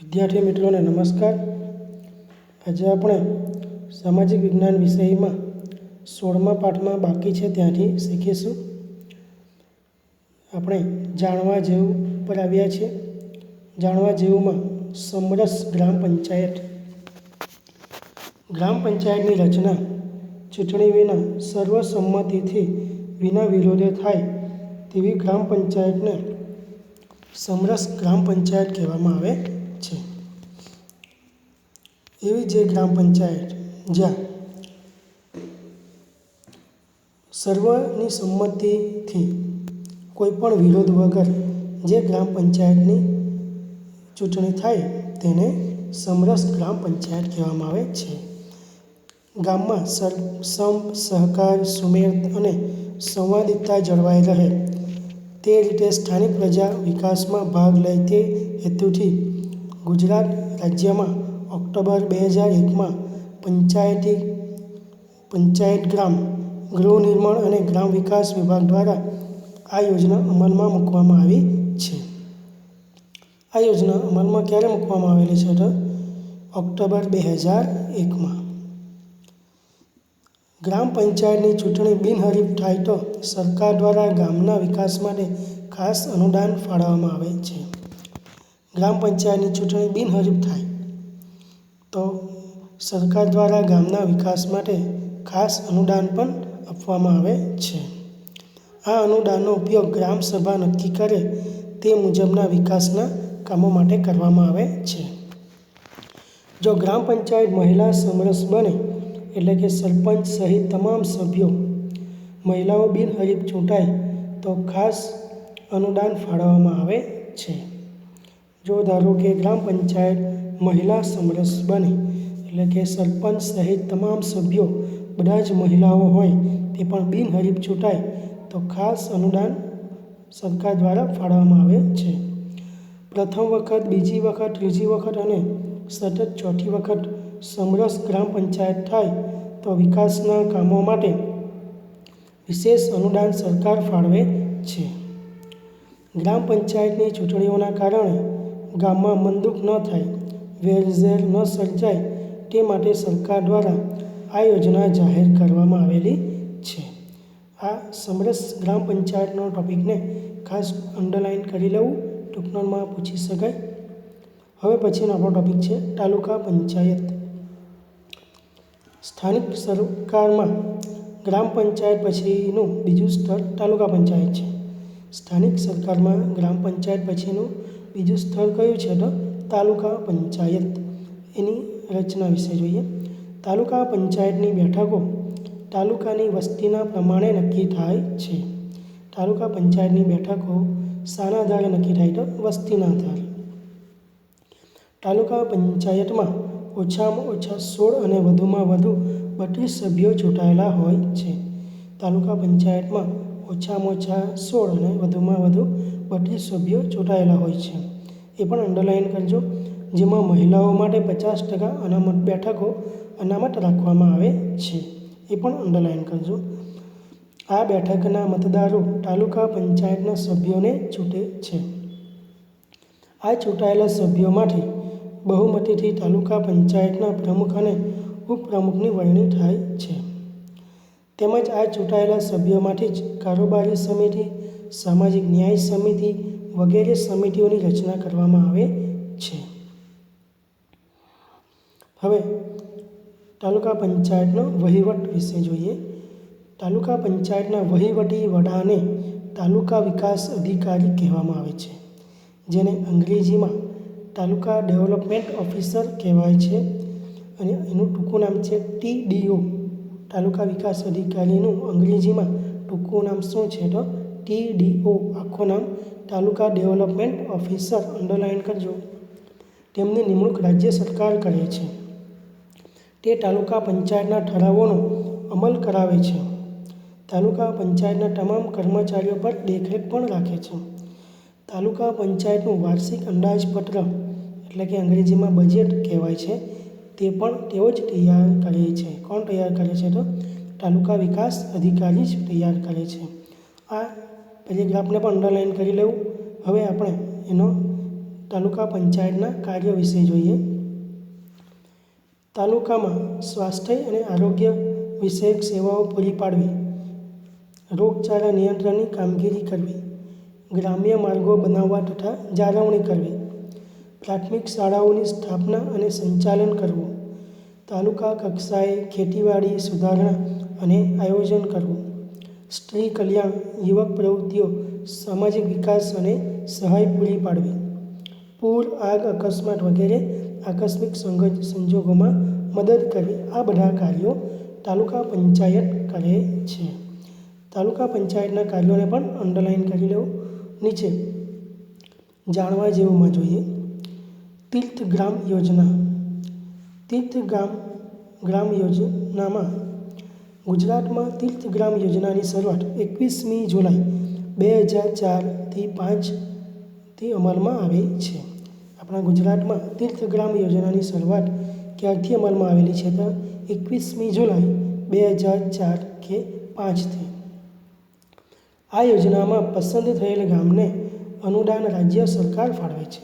વિદ્યાર્થી મિત્રોને નમસ્કાર। આજે આપણે સામાજિક વિજ્ઞાન વિષયમાં 16મા પાઠમાં બાકી છે ત્યાંથી શીખીશું। આપણે જાણવા જેવું પર આવ્યા છે। જાણવા જેવુંમાં સમરસ ગ્રામ પંચાયત। ગ્રામ પંચાયતની રચના ચૂંટણી વિના સર્વસંમતિથી વિના વિરોધે થાય તેવી ગ્રામ પંચાયતને સમરસ ગ્રામ પંચાયત કહેવામાં આવે છે। એવી જે ગ્રામ પંચાયત જ્યાં સર્વની સંમતિથી કોઈપણ વિરોધ વગર જે ગ્રામ પંચાયતની ચૂંટણી થાય તેને સમરસ ગ્રામ પંચાયત કહેવામાં આવે છે। ગામમાં સહકાર, સુમેળ અને સંવાદિતા જળવાઈ રહે તે રીતે સ્થાનિક પ્રજા વિકાસમાં ભાગ લે તે હેતુથી ગુજરાત રાજ્યમાં ઓક્ટોબર 2001માં પંચાયતગ્રામ ગૃહ નિર્માણ અને ગ્રામ વિકાસ વિભાગ દ્વારા આ યોજના અમલમાં મૂકવામાં આવી છે। આ યોજના અમલમાં ક્યારે મૂકવામાં આવેલી છે તો ઓક્ટોબર 2001માં। ગ્રામ પંચાયતની ચૂંટણી બિનહરીફ થાય તો સરકાર દ્વારા ગામના વિકાસ માટે ખાસ અનુદાન ફાળવવામાં આવે છે। ગ્રામ પંચાયતની ચૂંટણી બિનહરીફ થાય તો સરકાર દ્વારા ગામના વિકાસ માટે ખાસ અનુદાન પણ આપવામાં આવે છે। આ અનુદાનનો ઉપયોગ ગ્રામ સભા નક્કી કરે તે મુજબના વિકાસના કામો માટે કરવામાં આવે છે। જો ગ્રામ પંચાયત મહિલા સમરસ બને એટલે કે સરપંચ સહિત તમામ સભ્યો મહિલાઓ બિનહરીફ ચૂંટાય તો ખાસ અનુદાન ફાળવવામાં આવે છે। જો ધારો કે ગ્રામ પંચાયત મહિલા સમરસ બને એટલે કે સરપંચ સહિત તમામ સભ્યો બધા જ મહિલાઓ હોય તે પણ બિનહરીફ ચૂંટાય તો ખાસ અનુદાન સરકાર દ્વારા ફાળવવામાં આવે છે। પ્રથમ વખત, બીજી વખત, ત્રીજી વખત અને સતત ચોથી વખત સમરસ ગ્રામ પંચાયત થાય તો વિકાસના કામો માટે વિશેષ અનુદાન સરકાર ફાળવે છે। ગ્રામ પંચાયતની ચૂંટણીઓના કારણે ગામમાં મનદુખ ન થાય, વેરઝેર ન સર્જાય તે માટે સરકાર દ્વારા આ યોજના જાહેર કરવામાં આવેલી છે। આ સમરસ ગ્રામ પંચાયતનો ટોપિકને ખાસ અંડરલાઇન કરી લેવું, ટૂંકમાં પૂછી શકાય। હવે પછીનો આપણો ટોપિક છે તાલુકા પંચાયત। સ્થાનિક સરકારમાં ગ્રામ પંચાયત પછીનું બીજું સ્તર તાલુકા પંચાયત છે। સ્થાનિક સરકારમાં ગ્રામ પંચાયત પછીનું બીજું સ્તર કયું છે તો તાલુકા પંચાયત। એની રચના વિશે જોઈએ। તાલુકા પંચાયતની બેઠકો તાલુકાની વસ્તીના પ્રમાણે નક્કી થાય છે। તાલુકા પંચાયતની બેઠકો શાના આધારે નક્કી થાય તો વસ્તીના આધારે। તાલુકા પંચાયતમાં ઓછામાં ઓછા 16 અને વધુમાં વધુ 32 સભ્યો ચૂંટાયેલા હોય છે। તાલુકા પંચાયતમાં ઓછામાં ઓછા 16 અને વધુમાં વધુ 32 સભ્યો ચૂંટાયેલા હોય છે। એ પણ અંડરલાઇન કરજો। જેમાં મહિલાઓ માટે 50% અનામત બેઠકો અનામત રાખવામાં આવે છે। એ પણ અંડરલાઇન કરજો। આ બેઠકના મતદારો તાલુકા પંચાયતના સભ્યોને ચૂંટે છે। આ ચૂંટાયેલા સભ્યોમાંથી બહુમતીથી તાલુકા પંચાયતના પ્રમુખ અને ઉપપ્રમુખની વરણી થાય છે। તેમજ આ ચૂંટાયેલા સભ્યોમાંથી જ કારોબારી સમિતિ, સામાજિક ન્યાય સમિતિ વગેરે સમિતિઓની રચના કરવામાં આવે છે। હવે તાલુકા પંચાયતનો વહીવટ વિશે જોઈએ। તાલુકા પંચાયતના વહીવટી વડાને તાલુકા વિકાસ અધિકારી કહેવામાં આવે છે, જેને અંગ્રેજીમાં તાલુકા ડેવલપમેન્ટ ઓફિસર કહેવાય છે અને એનું ટૂંકું નામ છે TDO। તાલુકા વિકાસ અધિકારીનું અંગ્રેજીમાં ટૂંકું નામ શું છે તો TDO, આખું નામ તાલુકા ડેવલપમેન્ટ ઓફિસર અંડરલાઇન કરજો। તેમની નિમણૂક રાજ્ય સરકાર કરે છે। તે તાલુકા પંચાયતના ઠરાવોનો અમલ કરાવે છે। તાલુકા પંચાયતના તમામ કર્મચારીઓ પર દેખરેખ પણ રાખે છે। તાલુકા પંચાયતનું વાર્ષિક અંદાજપત્ર એટલે કે અંગ્રેજીમાં બજેટ કહેવાય છે તે પણ તેઓ જ તૈયાર કરે છે। કોણ તૈયાર કરે છે તો તાલુકા વિકાસ અધિકારી જ તૈયાર કરે છે। આ પેરેગ્રાફને પણ અંડરલાઇન કરી લેવું। હવે આપણે એનો તાલુકા પંચાયતના કાર્ય વિશે જોઈએ. તાલુકામાં સ્વાસ્થ્ય અને આરોગ્ય વિષયક સેવાઓ પૂરી પાડવી, રોગચાળા નિયંત્રણની કામગીરી કરવી, ગ્રામ્ય માર્ગો બનાવવા તથા જાળવણી કરવી, પ્રાથમિક શાળાઓની સ્થાપના અને સંચાલન કરવું, તાલુકા કક્ષાએ ખેતીવાડી સુધારણા અને આયોજન કરવું, સ્ત્રી કલ્યાણ, યુવક પ્રવૃત્તિઓ, સામાજિક વિકાસ અને સહાય પૂરી પાડવી, પૂર, આગ, અકસ્માત વગેરે આકસ્મિક સંજોગોમાં મદદ કરવી. આ બધા કાર્યો તાલુકા પંચાયત કરે છે. તાલુકા પંચાયતના કાર્યોને પણ અંડરલાઇન કરી લેવું. નીચે જાણવા જેવુંમાં જોઈએ. તીર્થગ્રામ યોજના. તીર્થગ્રામ યોજનામાં ગુજરાતમાં તીર્થગ્રામ યોજનાની શરૂઆત 21મી જુલાઈ 2004થી 5થી અમલમાં આવી છે. આપણા ગુજરાતમાં તીર્થગ્રામ યોજનાની શરૂઆત ક્યારથી અમલમાં આવેલી છે? તો 21મી જુલાઈ 2004 કે 5થી. આ યોજનામાં પસંદ થયેલ ગામને અનુદાન રાજ્ય સરકાર ફાળવે છે.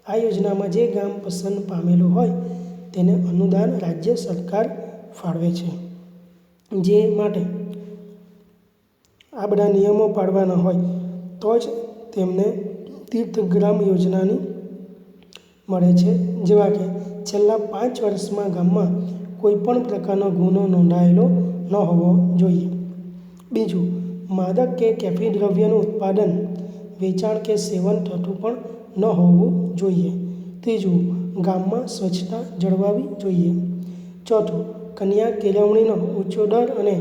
આ યોજનામાં જે ગામ પસંદ પામેલું હોય તેને અનુદાન રાજ્ય સરકાર ફાળવે છે. જે માટે આ બધા નિયમો પાળવાના હોય તો જ તેમને તીર્થગ્રામ યોજનાની મળે છે. જેવા કે છેલ્લા 5 વર્ષમાં ગામમાં કોઈપણ પ્રકારનો ગુનો નોંધાયેલો ન હોવો જોઈએ. બીજું, માદક કે કેફી દ્રવ્યનું ઉત્પાદન, વેચાણ કે સેવન થતું પણ ન હોવું જોઈએ. ત્રીજું, ગામમાં સ્વચ્છતા જળવાવી જોઈએ. ચોથું, કન્યા કેળવણીનો ઊંચો દર અને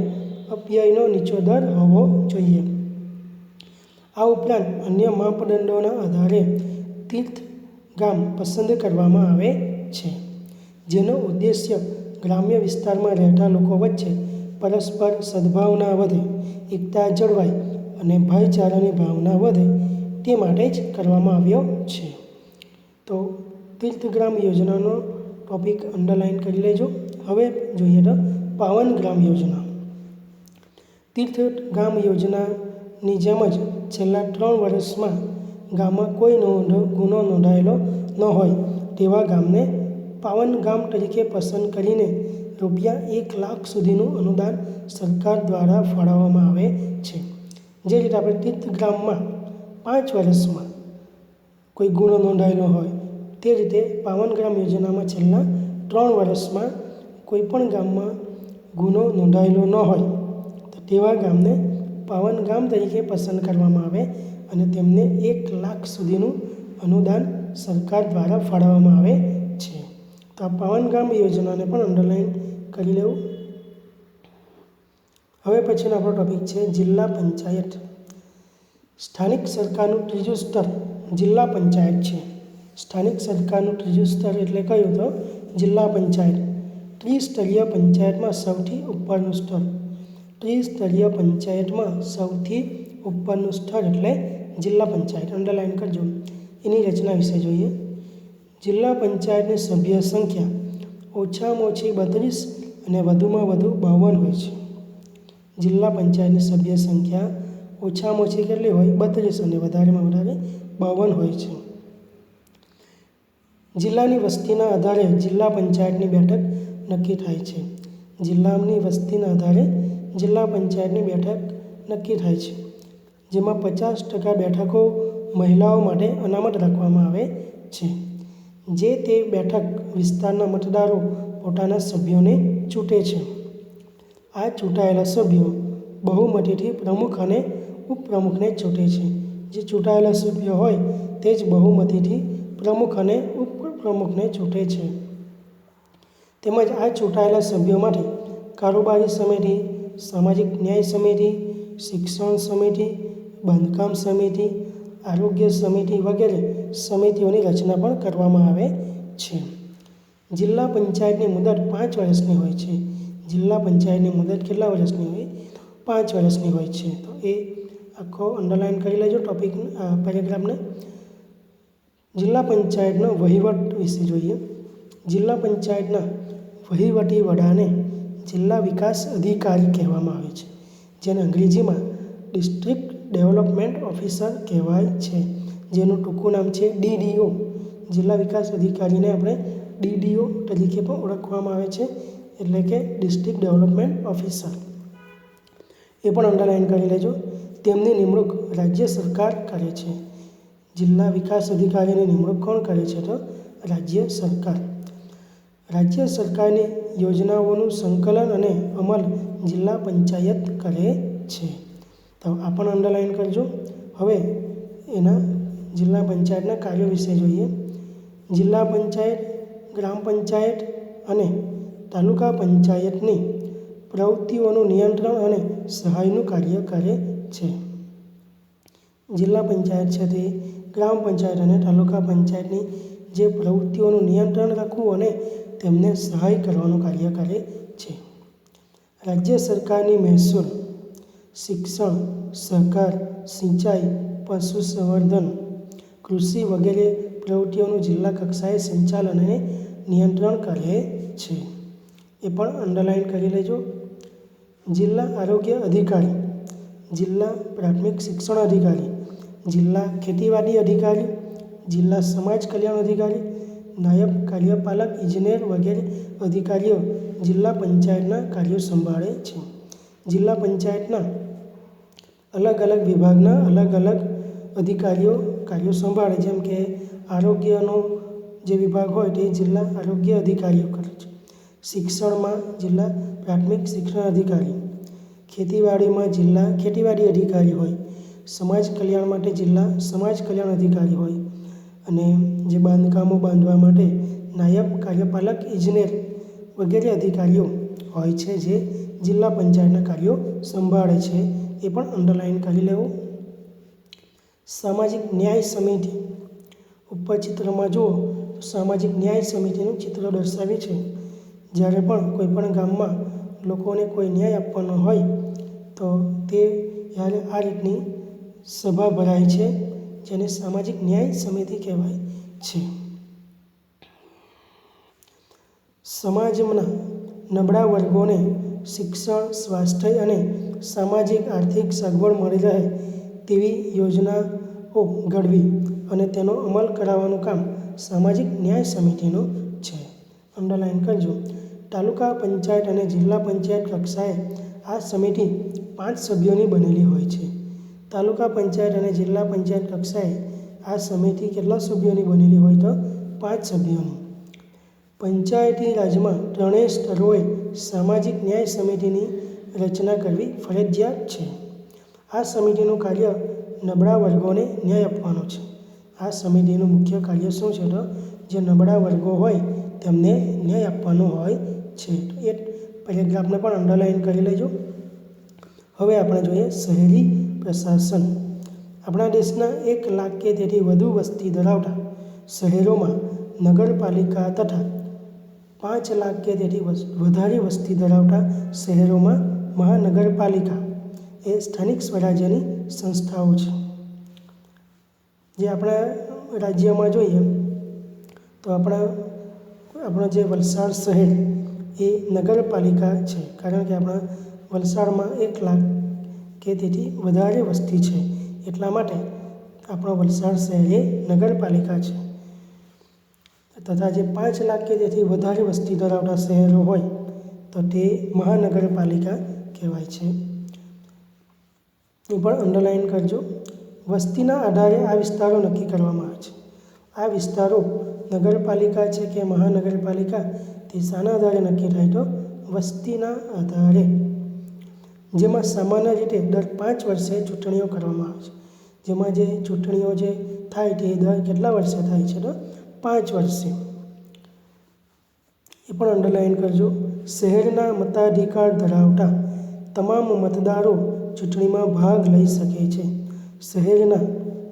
અપવ્યયનો નીચો દર હોવો જોઈએ. આ ઉપરાંત અન્ય માપદંડોના આધારે તીર્થગામ પસંદ કરવામાં આવે છે, જેનો ઉદ્દેશ્ય ગ્રામ્ય વિસ્તારમાં રહેતા લોકો વચ્ચે પરસ્પર સદ્ભાવના વધે, એકતા જળવાય અને ભાઈચારાની ભાવના વધે તે માટે જ કરવામાં આવ્યો છે. તો તીર્થગ્રામ યોજનાનો ટોપિક અંડરલાઇન કરી લેજો. હવે જોઈએ તો પાવનગ્રામ યોજના. તીર્થગામ યોજનાની જેમ જ છેલ્લા 3 વર્ષમાં ગામમાં કોઈ ગુનો નોંધાયેલો ન હોય તેવા ગામને પાવનગામ તરીકે પસંદ કરીને ₹1 લાખ સુધીનું અનુદાન સરકાર દ્વારા ફાળવવામાં આવે છે. જે રીતે આપણે તીર્થગ્રામમાં 5 વર્ષમાં કોઈ ગુનો નોંધાયેલો હોય તે રીતે પાવનગ્રામ યોજનામાં છેલ્લા 3 વર્ષમાં કોઈપણ ગામમાં ગુનો નોંધાયેલો ન હોય તો તેવા ગામને પાવનગામ તરીકે પસંદ કરવામાં આવે અને તેમને ₹1 લાખ સુધીનું અનુદાન સરકાર દ્વારા ફાળવવામાં આવે છે. તો આ પાવનગામ યોજનાને પણ અંડરલાઇન કરી લેવું. હવે પછીનો આપણો ટોપિક છે જિલ્લા પંચાયત. સ્થાનિક સરકારનું ત્રીજું સ્તર જિલ્લા પંચાયત છે. સ્થાનિક સરકારનું ત્રીજું સ્તર એટલે કયું? તો જિલ્લા પંચાયત. ત્રિસ્તરીય પંચાયતમાં સૌથી ઉપરનું સ્તર. ત્રિસ્તરીય પંચાયતમાં સૌથી ઉપરનું સ્તર એટલે જિલ્લા પંચાયત. અંડરલાઇન કરજો. એની રચના વિશે જોઈએ. જિલ્લા પંચાયતની સભ્ય સંખ્યા ઓછામાં ઓછી 32 અને વધુમાં વધુ 52 હોય છે. જિલ્લા પંચાયતની સભ્ય સંખ્યા ઓછામાં ઓછી કેટલી હોય? 32 અને વધારેમાં વધારે 52 હોય છે. જિલ્લાની વસ્તીના આધારે જિલ્લા પંચાયતની બેઠક નક્કી થાય છે. જિલ્લાની વસ્તીના આધારે જિલ્લા પંચાયતની બેઠક નક્કી થાય છે, જેમાં 50% બેઠકો મહિલાઓ માટે અનામત રાખવામાં આવે છે. જે તે બેઠક વિસ્તારના મતદારો પોતાના સભ્યોને ચૂંટે છે. આ ચૂંટાયેલા સભ્યો બહુમતીથી પ્રમુખ અને ઉપપ્રમુખને ચૂંટે છે. જે ચૂંટાયેલા સભ્યો હોય તે જ બહુમતીથી પ્રમુખ અને ઉપપ્રમુખને ચૂંટે છે. તેમજ આ ચૂંટાયેલા સભ્યોમાંથી કારોબારી સમિતિ, સામાજિક ન્યાય સમિતિ, શિક્ષણ સમિતિ, બાંધકામ સમિતિ, આરોગ્ય સમિતિ વગેરે સમિતિઓની રચના પણ કરવામાં આવે છે. જિલ્લા પંચાયતની મુદત 5 વર્ષની હોય છે. જિલ્લા પંચાયતની મુદત કેટલા વર્ષની હોય? 5 વર્ષની હોય છે. તો એ આખો અંડરલાઇન કરી લેજો ટોપિક પેરેગ્રાફને. જિલ્લા પંચાયતનો વહીવટ વિશે જોઈએ. જિલ્લા પંચાયતના વહીવટી વડાને જિલ્લા વિકાસ અધિકારી કહેવામાં આવે છે, જેને અંગ્રેજીમાં ડિસ્ટ્રિક્ટ ડેવલપમેન્ટ ઓફિસર કહેવાય છે. જેનું ટૂંકું નામ છે DDO. જિલ્લા વિકાસ અધિકારીને આપણે DDO તરીકે પણ ઓળખવામાં આવે છે, એટલે કે ડિસ્ટ્રિક્ટ ડેવલપમેન્ટ ઓફિસર. એ પણ અંડરલાઇન કરી લેજો. તેમની નિમણૂક રાજ્ય સરકાર કરે છે. જિલ્લા વિકાસ અધિકારીની નિમણૂક કોણ કરે છે? તો રાજ્ય સરકાર. રાજ્ય સરકારની યોજનાઓનું સંકલન અને અમલ જિલ્લા પંચાયત કરે છે. તો આ પણ અંડરલાઇન કરજો. હવે એના જિલ્લા પંચાયતના કાર્યો વિશે જોઈએ. જિલ્લા પંચાયત, ગ્રામ પંચાયત અને તાલુકા પંચાયતની પ્રવૃત્તિઓનું નિયંત્રણ અને સહાયનું કાર્ય કરે છે. જિલ્લા પંચાયત છે તે ગ્રામ પંચાયત અને તાલુકા પંચાયતની જે પ્રવૃત્તિઓનું નિયંત્રણ રાખવું અને તેમને સહાય કરવાનું કાર્ય કરે છે. રાજ્ય સરકારની મહેસૂલ, શિક્ષણ, સહકાર, સિંચાઈ, પશુસંવર્ધન, કૃષિ વગેરે પ્રવૃત્તિઓનું જિલ્લા કક્ષાએ સંચાલન અને નિયંત્રણ કરે છે. એ પણ અંડરલાઇન કરી લેજો. જિલ્લા આરોગ્ય અધિકારી, જિલ્લા પ્રાથમિક શિક્ષણ અધિકારી, જિલ્લા ખેતીવાડી અધિકારી, જિલ્લા સમાજ કલ્યાણ અધિકારી, નાયબ કાર્યપાલક ઇજનેર વગેરે અધિકારીઓ જિલ્લા પંચાયતના કાર્યો સંભાળે છે. જિલ્લા પંચાયતના અલગ અલગ વિભાગના અલગ અલગ અધિકારીઓ કાર્યો સંભાળે. જેમ કે આરોગ્યનો જે વિભાગ હોય તે જિલ્લા આરોગ્ય અધિકારીઓ કરે છે. શિક્ષણમાં જિલ્લા પ્રાથમિક શિક્ષણ અધિકારી, ખેતીવાડીમાં જિલ્લા ખેતીવાડી અધિકારી હોય, સમાજ કલ્યાણ માટે જિલ્લા સમાજ કલ્યાણ અધિકારી હોય, અને જે બાંધકામો બાંધવા માટે નાયબ કાર્યપાલક ઇજનેર વગેરે અધિકારીઓ હોય છે, જે જિલ્લા પંચાયતના કાર્યો સંભાળે છે. એ પણ અંડરલાઇન કરી લેવું. સામાજિક ન્યાય સમિતિ, ઉપર ચિત્રમાં જુઓ તો સામાજિક ન્યાય સમિતિનું ચિત્ર દર્શાવ્યું છે. જ્યારે પણ કોઈપણ ગામમાં લોકોને કોઈ ન્યાય આપવાનો હોય તો તે ત્યારે આ રીતની સભા ભરાય છે, જેને સામાજિક ન્યાય સમિતિ કહેવાય છે. સમાજના નબળા વર્ગોને શિક્ષણ, સ્વાસ્થ્ય અને સામાજિક આર્થિક સગવડ મળી રહે તેવી યોજનાઓ ઘડવી અને તેનો અમલ કરાવવાનું કામ સામાજિક ન્યાય સમિતિનું છે. અંડરલાઇન કરજો. તાલુકા પંચાયત અને જિલ્લા પંચાયત કક્ષાએ આ સમિતિ 5 સભ્યોની બનેલી હોય છે. તાલુકા પંચાયત અને જિલ્લા પંચાયત કક્ષાએ આ સમિતિ કેટલા સભ્યોની બનેલી હોય? તો 5 સભ્યોની. પંચાયતી રાજમાં ત્રણેય સ્તરોએ સામાજિક ન્યાય સમિતિની રચના કરવી ફરજિયાત છે. આ સમિતિનું કાર્ય નબળા વર્ગોને ન્યાય આપવાનો છે. આ સમિતિનું મુખ્ય કાર્ય શું છે? તો જે નબળા વર્ગો હોય તેમને ન્યાય આપવાનો હોય છે. તો એ પેરેગ્રાફને પણ અંડરલાઇન કરી લેજો. હવે આપણે જોઈએ શહેરી પ્રશાસન. આપણા દેશના 1 લાખ કે તેથી વધુ વસ્તી ધરાવતા શહેરોમાં નગરપાલિકા તથા 5 લાખ કે તેથી વધારે વસ્તી ધરાવતા શહેરોમાં મહાનગરપાલિકા એ સ્થાનિક સ્વરાજ્યની સંસ્થાઓ છે. જે આપણા રાજ્યમાં જોઈએ તો આપણો જે વલસાડ શહેર એ નગરપાલિકા છે, કારણ કે આપણા વલસાડમાં 1 લાખ કે તેથી વધારે વસ્તી છે, એટલા માટે આપણો વલસાડ શહેર એ નગરપાલિકા છે. તથા જે 5 લાખ કે તેથી વધારે વસ્તી ધરાવતા શહેરો હોય તો તે મહાનગરપાલિકા કહેવાય છે. એ પણ અંડરલાઇન કરજો. વસ્તીના આધારે આ વિસ્તારો નક્કી કરવામાં આવે છે. આ વિસ્તારો નગરપાલિકા છે કે મહાનગરપાલિકા તે શાના આધારે નક્કી થાય? તો વસ્તીના આધારે. જેમાં સામાન્ય રીતે દર 5 વર્ષે ચૂંટણીઓ કરવામાં આવે છે. જેમાં જે ચૂંટણીઓ જે થાય તે દર કેટલા વર્ષે થાય છે? તો 5 વર્ષે. એ પણ અંડરલાઇન કરજો. શહેરના મતાધિકાર ધરાવતા તમામ મતદારો ચૂંટણીમાં ભાગ લઈ શકે છે. શહેરના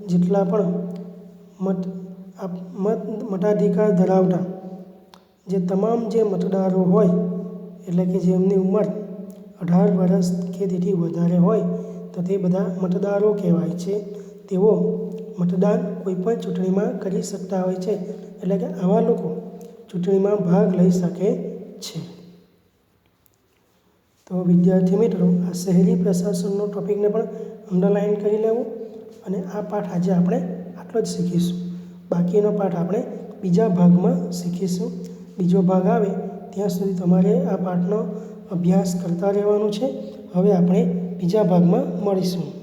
જેટલા પણ મતાધિકાર ધરાવતા જે તમામ જે મતદારો હોય, એટલે કે જેમની ઉંમર 18 વર્ષ કે તેથી વધારે હોય તો તે બધા મતદારો કહેવાય છે. તેઓ મતદાન કોઈપણ ચૂંટણીમાં કરી શકતા હોય છે, એટલે કે આવા લોકો ચૂંટણીમાં ભાગ લઈ શકે છે. તો વિદ્યાર્થી મિત્રો, આ શહેરી પ્રશાસનનો ટૉપિકને પણ અંડરલાઇન કરી લેવું. અને આ પાઠ આજે આપણે આટલો જ શીખીશું. બાકીનો પાઠ આપણે બીજા ભાગમાં શીખીશું. બીજો ભાગ આવે ત્યાં સુધી તમારે આ પાઠનો અભ્યાસ કરતા રહેવાનું છે. હવે આપણે બીજા ભાગમાં મળીશું.